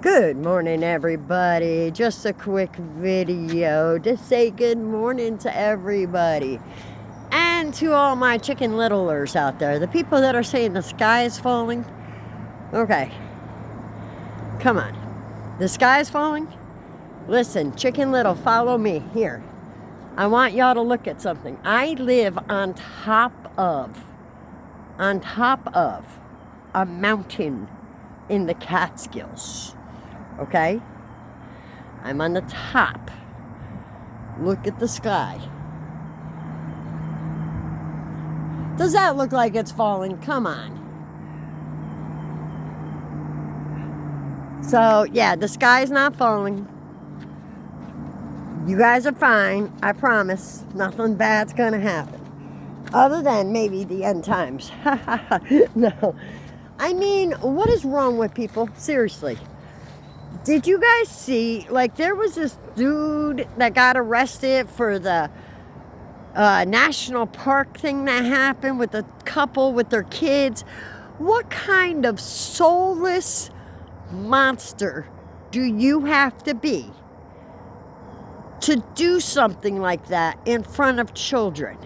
Good morning, everybody. Just a quick video to say good morning to everybody. And to all my chicken littlers out there. The people that are saying the sky is falling. Okay. Come on. The sky is falling? Listen, Chicken Little, follow me. Here. I want y'all to look at something. I live on top of a mountain in the Catskills. Okay? I'm on the top. Look at the sky. Does that look like it's falling? Come on. So, yeah, the sky's not falling. You guys are fine. I promise. Nothing bad's gonna happen. Other than maybe the end times. No. I mean, what is wrong with people? Seriously. Did you guys see, like, there was this dude that got arrested for the national park thing that happened with a couple with their kids. What kind of soulless monster do you have to be to do something like that in front of children?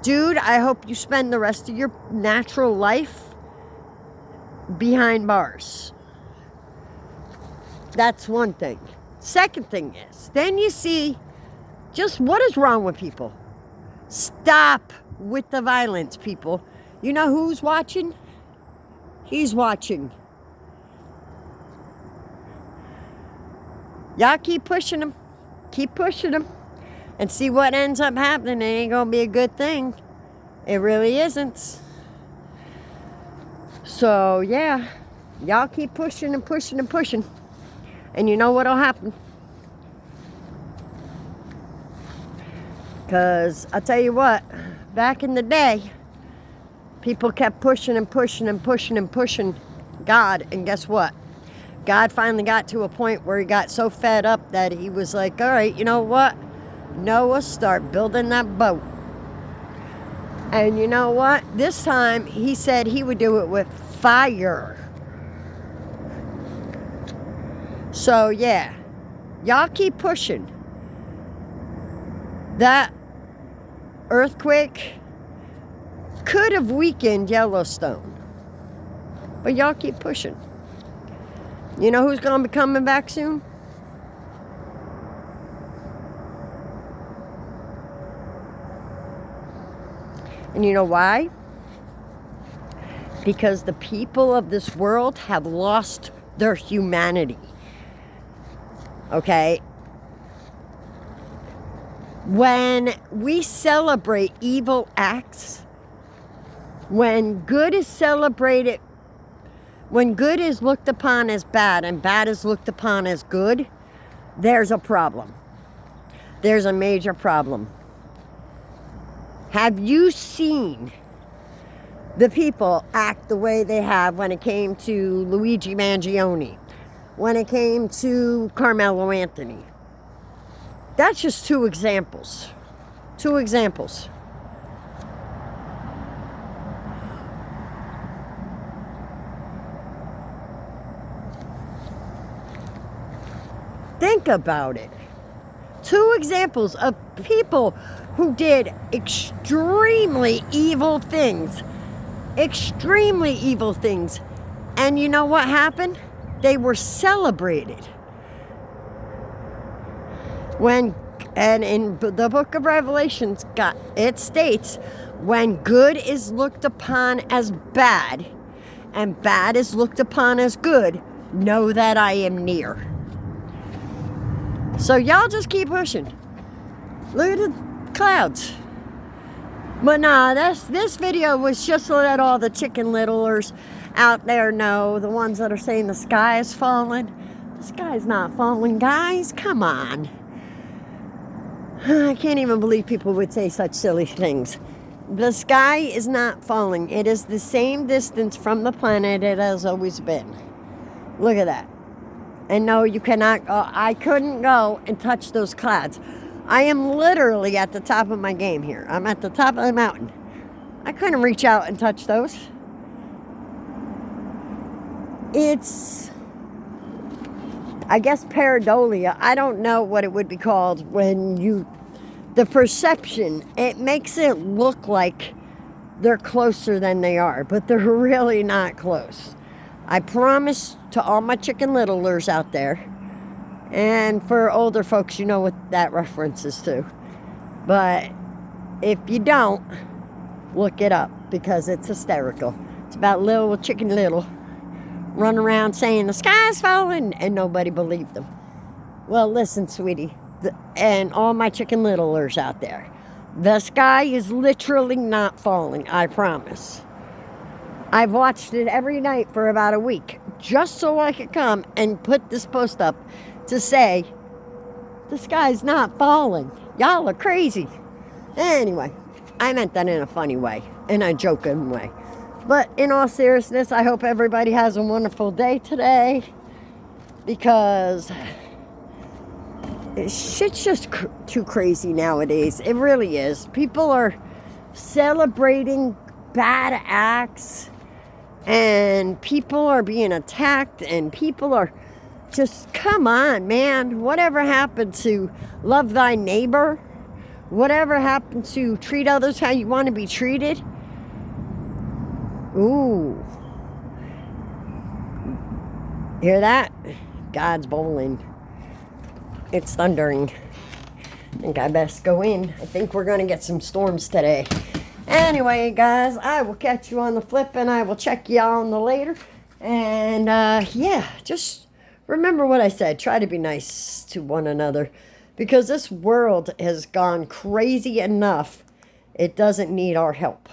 Dude, I hope you spend the rest of your natural life behind bars. That's one thing. Second thing is, then you see just what is wrong with people. Stop with the violence, people. You know who's watching? He's watching. Y'all keep pushing him. Keep pushing him. And see what ends up happening. It ain't gonna be a good thing. It really isn't. So, yeah. Y'all keep pushing and pushing and pushing. And you know what'll happen? Because I tell you what, back in the day, people kept pushing and pushing and pushing and pushing God. And guess what? God finally got to a point where he got so fed up that he was like, all right, you know what? Noah, start building that boat. And you know what? This time, he said he would do it with fire. So, yeah. Y'all keep pushing. That earthquake could have weakened Yellowstone. But y'all keep pushing. You know who's going to be coming back soon? And you know why? Because the people of this world have lost their humanity. Okay? When we celebrate evil acts, when good is celebrated, when good is looked upon as bad and bad is looked upon as good, there's a problem. There's a major problem. Have you seen the people act the way they have when it came to Luigi Mangione? When it came to Carmelo Anthony? That's just two examples. Two examples. Think about it. Two examples of people who did extremely evil things. Extremely evil things. And you know what happened? They were celebrated. And in the book of Revelations, it states, when good is looked upon as bad, and bad is looked upon as good, know that I am near. So y'all just keep pushing. Look at the clouds. But nah, this video was just to let all the chicken littlers out there know, the ones that are saying the sky is falling. The sky's not falling, guys. Come on. I can't even believe people would say such silly things. The sky is not falling. It is the same distance from the planet it has always been. Look at that. And no, you cannot go. I couldn't go and touch those clouds. I am literally at the top of my game here. I'm at the top of the mountain. I couldn't reach out and touch those. It's I guess pareidolia. I don't know what it would be called when the perception, it makes it look like they're closer than they are, but they're really not close. I promise to all my Chicken Littlers out there, and for older folks, you know what that reference is to. But if you don't, look it up because it's hysterical. It's about little Chicken Little run around saying the sky's falling and nobody believed them. Well, listen, sweetie, and all my Chicken Littlers out there, the sky is literally not falling, I promise. I've watched it every night for about a week just so I could come and put this post up to say the sky's not falling. Y'all are crazy. Anyway, I meant that in a funny way, in a joking way. But in all seriousness, I hope everybody has a wonderful day today, because shit's just too crazy nowadays. It really is. People are celebrating bad acts, and people are being attacked, and people are just, come on, man. Whatever happened to love thy neighbor? Whatever happened to treat others how you want to be treated? Ooh. Hear that? God's bowling. It's thundering. I think I best go in. I think we're going to get some storms today. Anyway, guys, I will catch you on the flip, and I will check you on the later. And, yeah, just remember what I said. Try to be nice to one another, because this world has gone crazy enough. It doesn't need our help.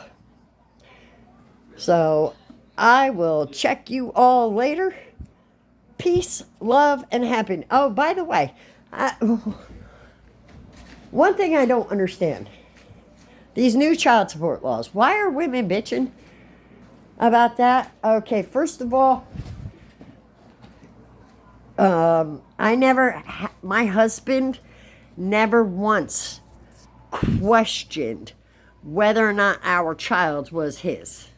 So, I will check you all later. Peace, love, and happiness. Oh, by the way, one thing I don't understand. These new child support laws. Why are women bitching about that? Okay, first of all, my husband never once questioned whether or not our child was his.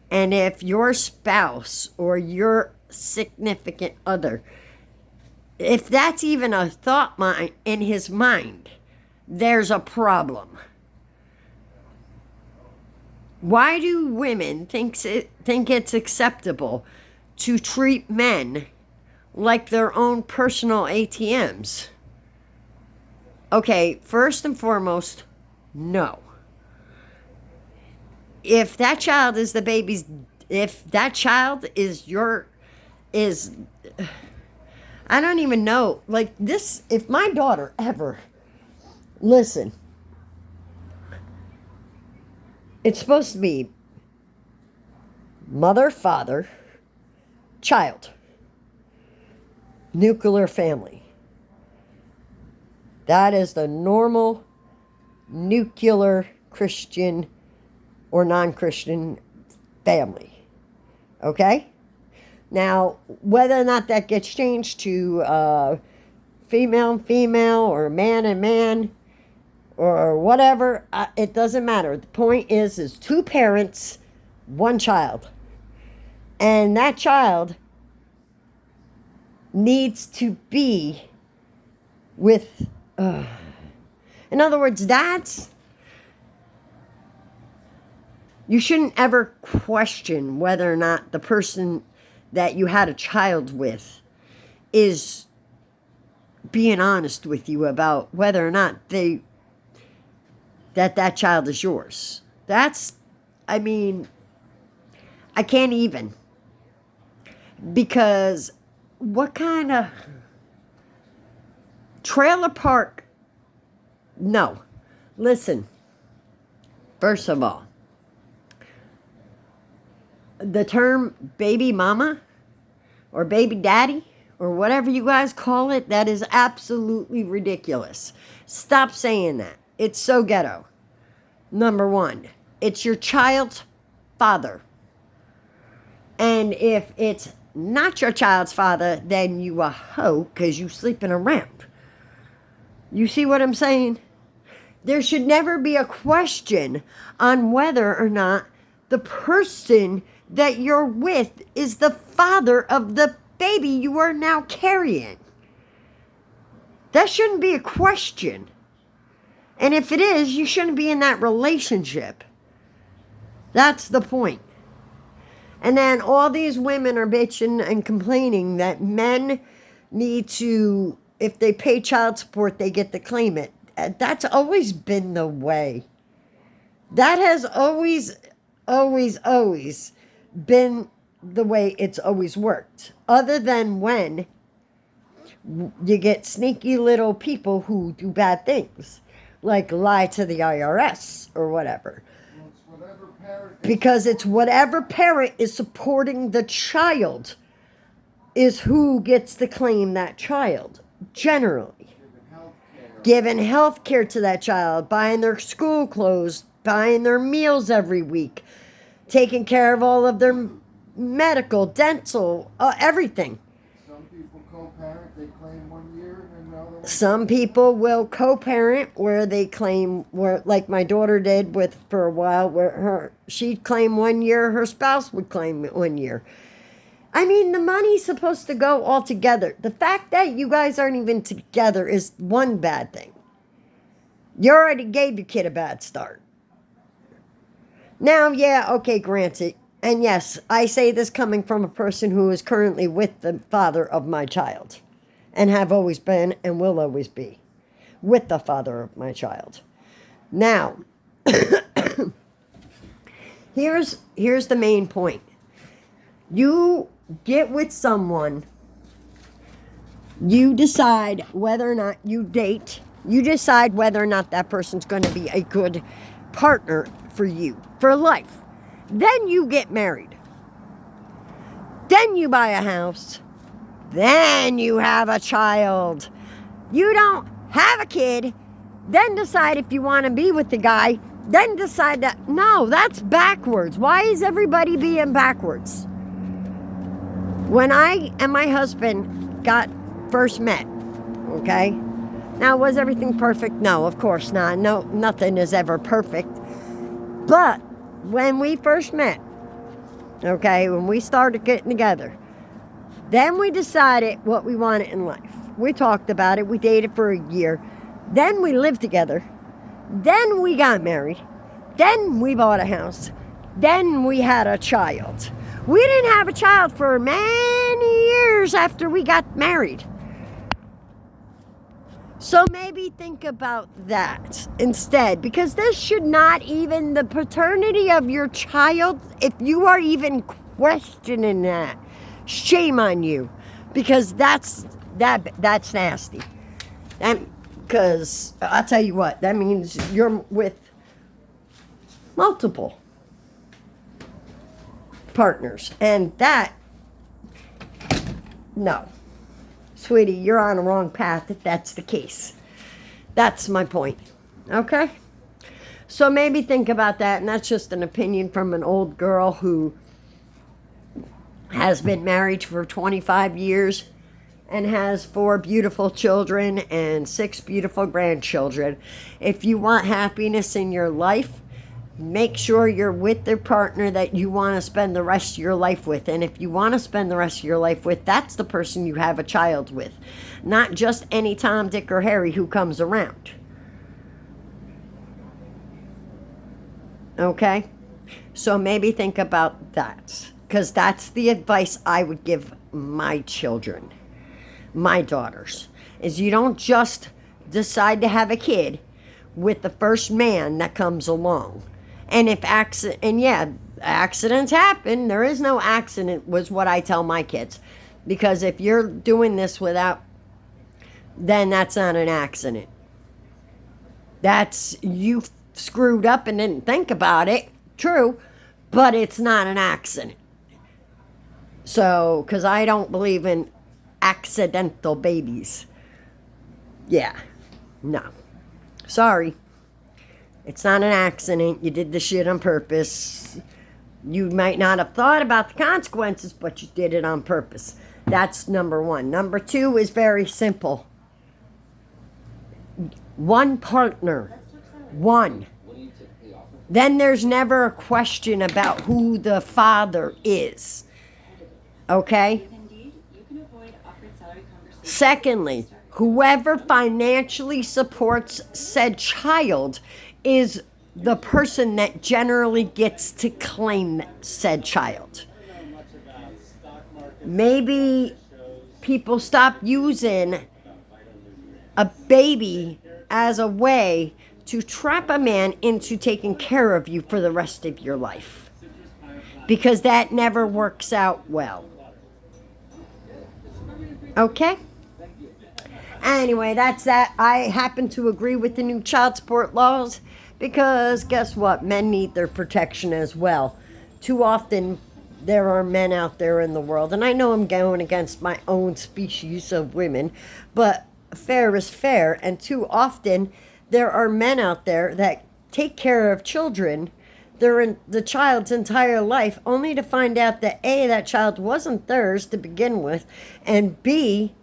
And if your spouse or your significant other, if that's even a thought in his mind, there's a problem. Why do women think it's acceptable to treat men like their own personal ATMs? Okay, first and foremost, no. If that child is if that child is I don't even know, like this, if my daughter ever, listen, it's supposed to be mother, father, child, nuclear family. That is the normal nuclear Christian or non-Christian family. Okay? Now, whether or not that gets changed to female and female, or man and man, or whatever, it doesn't matter. The point is two parents, one child. And that child needs to be with, in other words, you shouldn't ever question whether or not the person that you had a child with is being honest with you about whether or not that child is yours. I can't even. Because what kind of trailer park? No. Listen, first of all, the term baby mama or baby daddy or whatever you guys call it, that is absolutely ridiculous. Stop saying that. It's so ghetto. Number one, it's your child's father. And if it's not your child's father, then you a hoe because you sleeping around. You see what I'm saying? There should never be a question on whether or not the person that you're with is the father of the baby you are now carrying. That shouldn't be a question. And if it is, you shouldn't be in that relationship. That's the point. And then all these women are bitching and complaining that men need to, if they pay child support, they get to claim it. That's always been the way. That has always been the way it's always worked. Other than when you get sneaky little people who do bad things, like lie to the IRS or whatever. Because it's whatever parent is supporting the child is who gets to claim that child, generally. Giving health care to that child, buying their school clothes, buying their meals every week, taking care of all of their medical, dental, everything. Some people co-parent, they claim 1 year, and the other one. Some people will co-parent where they claim, where like my daughter did with for a while, where she'd claim 1 year, her spouse would claim 1 year. I mean, the money's supposed to go all together. The fact that you guys aren't even together is one bad thing. You already gave your kid a bad start. Now, yeah, okay, granted. And yes, I say this coming from a person who is currently with the father of my child. And have always been and will always be. With the father of my child. Now, here's the main point. You get with someone, you decide whether or not you date, you decide whether or not that person's going to be a good partner for you, for life. Then you get married. Then you buy a house. Then you have a child. You don't have a kid, then decide if you want to be with the guy, then decide that, no, that's backwards. Why is everybody being backwards? When I and my husband got first met, okay? Now, was everything perfect? No, of course not. No, nothing is ever perfect. But when we first met, okay, when we started getting together, then we decided what we wanted in life. We talked about it. We dated for a year. Then we lived together. Then we got married. Then we bought a house. Then we had a child. We didn't have a child for many years after we got married. So maybe think about that instead, because this should not even, the paternity of your child, if you are even questioning that, shame on you, because that's nasty. Because I'll tell you what, that means you're with multiple partners, and that, no, sweetie, you're on the wrong path if that's the case. That's my point. Okay, so maybe think about that. And that's just an opinion from an old girl who has been married for 25 years and has 4 beautiful children and 6 beautiful grandchildren. If you want happiness in your life, make sure you're with the partner that you want to spend the rest of your life with. And if you want to spend the rest of your life with, that's the person you have a child with. Not just any Tom, Dick, or Harry who comes around. Okay? So maybe think about that. Because that's the advice I would give my children, my daughters. Is you don't just decide to have a kid with the first man that comes along. And if accidents happen, there is no accident, was what I tell my kids. Because if you're doing this without, then that's not an accident. That's, you screwed up and didn't think about it. True, but it's not an accident. So, because I don't believe in accidental babies. Yeah, no. Sorry. It's not an accident. You did the shit on purpose. You might not have thought about the consequences, but you did it on purpose. That's number 1. Number 2 is very simple. One partner. One. Then there's never a question about who the father is. Okay? Secondly, whoever financially supports said child is the person that generally gets to claim said child. Maybe people stop using a baby as a way to trap a man into taking care of you for the rest of your life, because that never works out well. Okay? Anyway, that's that. I happen to agree with the new child support laws because guess what? Men need their protection as well. Too often, there are men out there in the world, and I know I'm going against my own species of women, but fair is fair, and too often there are men out there that take care of children during the child's entire life only to find out that A, that child wasn't theirs to begin with, and B,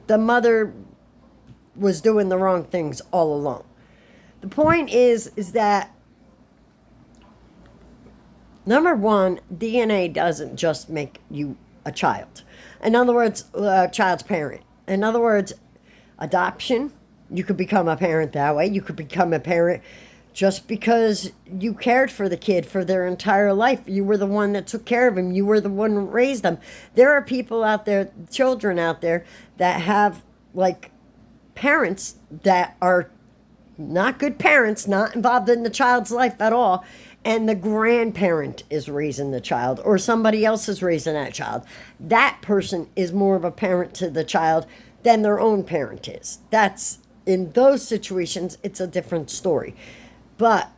the mother was doing the wrong things all along. The point is that number one, DNA doesn't just make you a child. In other words, a child's parent. In other words, adoption, you could become a parent that way. You could become a parent just because you cared for the kid for their entire life. You were the one that took care of him. You were the one who raised them. There are people out there, children out there, that have like parents that are not good parents, not involved in the child's life at all, and the grandparent is raising the child or somebody else is raising that child. That person is more of a parent to the child than their own parent is. That's, in those situations, it's a different story. But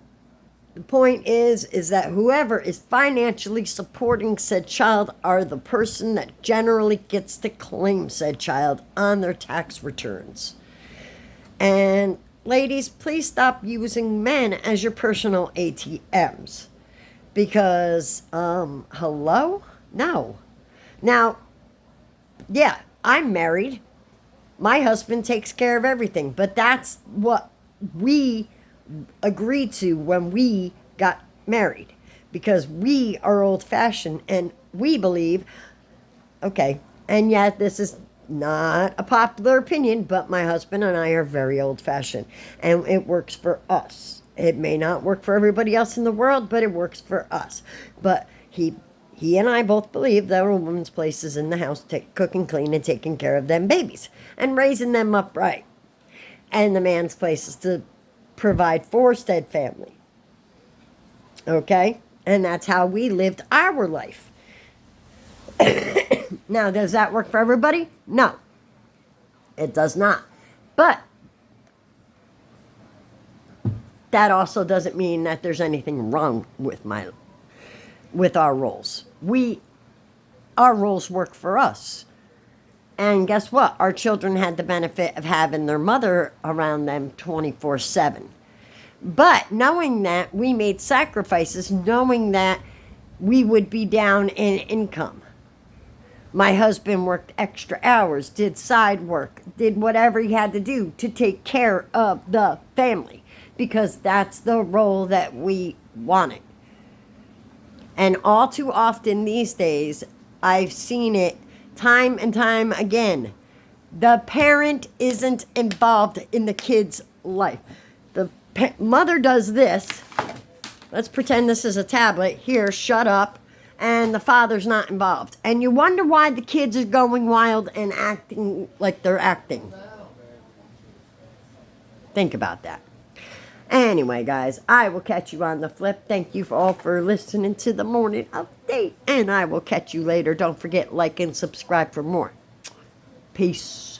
the point is that whoever is financially supporting said child are the person that generally gets to claim said child on their tax returns. And ladies, please stop using men as your personal ATMs. Because, hello? No. Now, yeah, I'm married. My husband takes care of everything. But that's what we agreed to when we got married. Because we are old-fashioned and we believe, okay, and yet this is not a popular opinion, but my husband and I are very old-fashioned, and it works for us. It may not work for everybody else in the world, but it works for us. But he and I both believe that a woman's place is in the house, cooking, cleaning, taking care of them babies, and raising them upright. And the man's place is to provide for said family. Okay? And that's how we lived our life. Now, does that work for everybody? No, it does not. But that also doesn't mean that there's anything wrong with our roles. Our roles work for us. And guess what? Our children had the benefit of having their mother around them 24/7. But knowing that we made sacrifices, knowing that we would be down in income. My husband worked extra hours, did side work, did whatever he had to do to take care of the family, because that's the role that we wanted. And all too often these days, I've seen it time and time again. The parent isn't involved in the kid's life. The mother does this. Let's pretend this is a tablet. Here, shut up. And the father's not involved. And you wonder why the kids are going wild and acting like they're acting. Think about that. Anyway, guys, I will catch you on the flip. Thank you all for listening to the morning update. And I will catch you later. Don't forget, like and subscribe for more. Peace.